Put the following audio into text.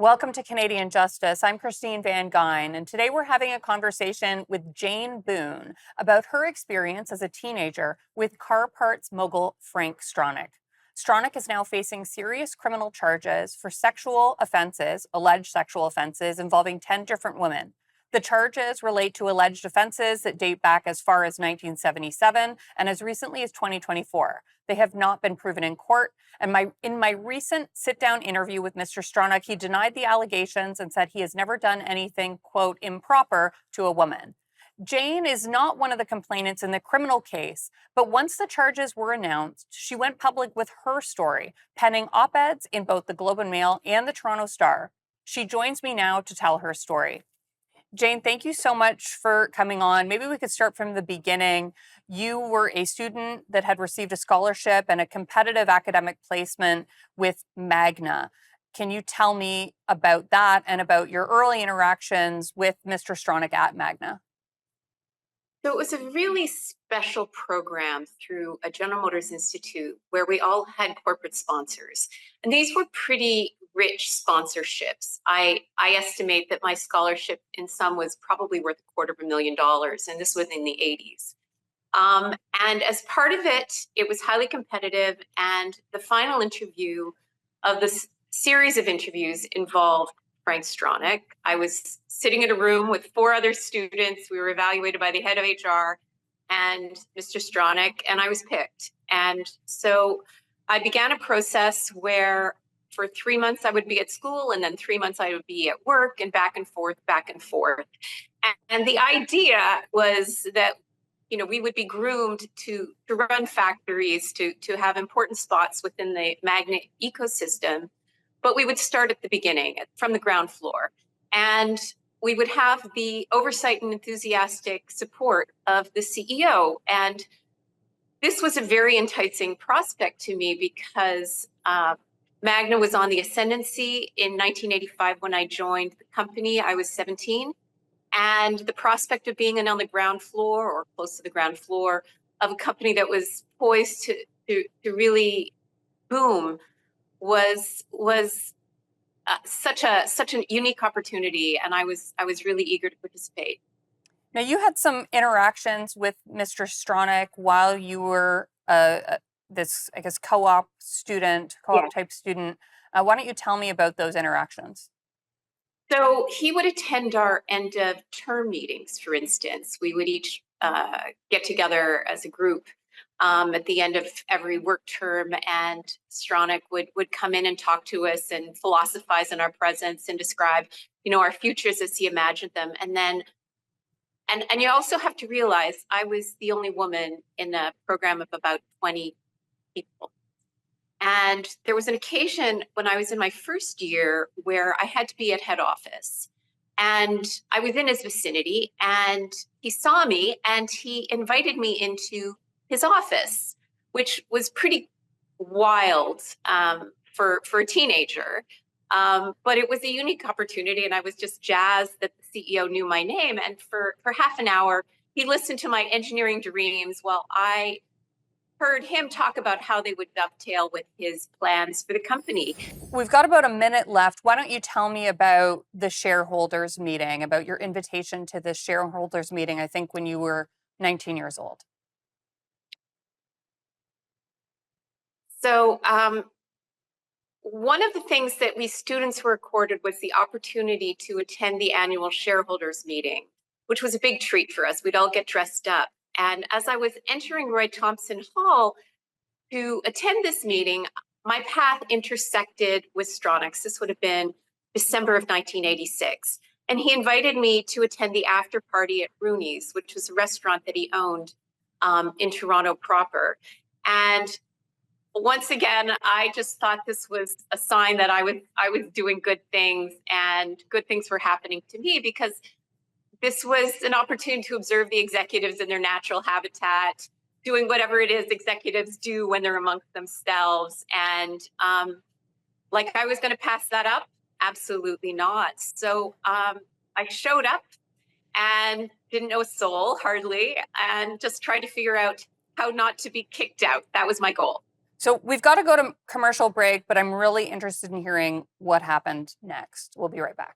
Welcome to Canadian Justice. I'm Christine Van Gyn, and today we're having a conversation with Jane Boon about her experience as a teenager with car parts mogul Frank Stronach. Stronach is now facing serious criminal charges for alleged sexual offenses involving 10 different women. The charges relate to alleged offenses that date back as far as 1977 and as recently as 2024. They have not been proven in court. And in my recent sit-down interview with Mr. Stronach, he denied the allegations and said he has never done anything, quote, improper to a woman. Jane is not one of the complainants in the criminal case, but once the charges were announced, she went public with her story, penning op-eds in both the Globe and Mail and the Toronto Star. She joins me now to tell her story. Jane, thank you so much for coming on. Maybe we could start from the beginning. You were a student that had received a scholarship and a competitive academic placement with Magna. Can you tell me about that and about your early interactions with Mr. Stronach at Magna? So it was a really special program through a General Motors Institute where we all had corporate sponsors. And these were pretty rich sponsorships. I estimate that my scholarship in sum was probably worth $250,000, and this was in the 80s. And as part of it, it was highly competitive, and the final interview of this series of interviews involved Frank Stronach. I was sitting in a room with 4 other students. We were evaluated by the head of HR and Mr. Stronach, and I was picked. And so I began a process where for 3 months I would be at school, and then 3 months I would be at work, and back and forth, back and forth. And the idea was that we would be groomed to run factories, to have important spots within the Magna ecosystem. But we would start at the beginning, from the ground floor. And we would have the oversight and enthusiastic support of the CEO. And this was a very enticing prospect to me because Magna was on the ascendancy in 1985 when I joined the company. I was 17. And the prospect of being on the ground floor or close to the ground floor of a company that was poised to really boom was such a unique opportunity, and I was really eager to participate. Now, you had some interactions with Mr. Stronach while you were this, I guess, co-op type student. Why don't you tell me about those interactions? So he would attend our end of term meetings, for instance. We would each get together as a group at the end of every work term, and Stronach would come in and talk to us and philosophize on our presence and describe, our futures as he imagined them. And then, and you also have to realize I was the only woman in a program of about 20 people. And there was an occasion when I was in my first year where I had to be at head office. And I was in his vicinity, and he saw me and he invited me into his office, which was pretty wild for a teenager. But it was a unique opportunity, and I was just jazzed that the CEO knew my name. And for half an hour, he listened to my engineering dreams while I heard him talk about how they would dovetail with his plans for the company. We've got about a minute left. Why don't you tell me about the shareholders meeting, about your invitation to the shareholders meeting, I think when you were 19 years old? So one of the things that we students were accorded was the opportunity to attend the annual shareholders meeting, which was a big treat for us. We'd all get dressed up. And as I was entering Roy Thompson Hall to attend this meeting, my path intersected with Stronach's. This would have been December of 1986. And he invited me to attend the after party at Rooney's, which was a restaurant that he owned in Toronto proper. And once again, I just thought this was a sign that I was doing good things, and good things were happening to me, because this was an opportunity to observe the executives in their natural habitat, doing whatever it is executives do when they're amongst themselves. And like I was going to pass that up? Absolutely not. So I showed up and didn't know a soul, hardly, and just tried to figure out how not to be kicked out. That was my goal. So we've got to go to commercial break, but I'm really interested in hearing what happened next. We'll be right back.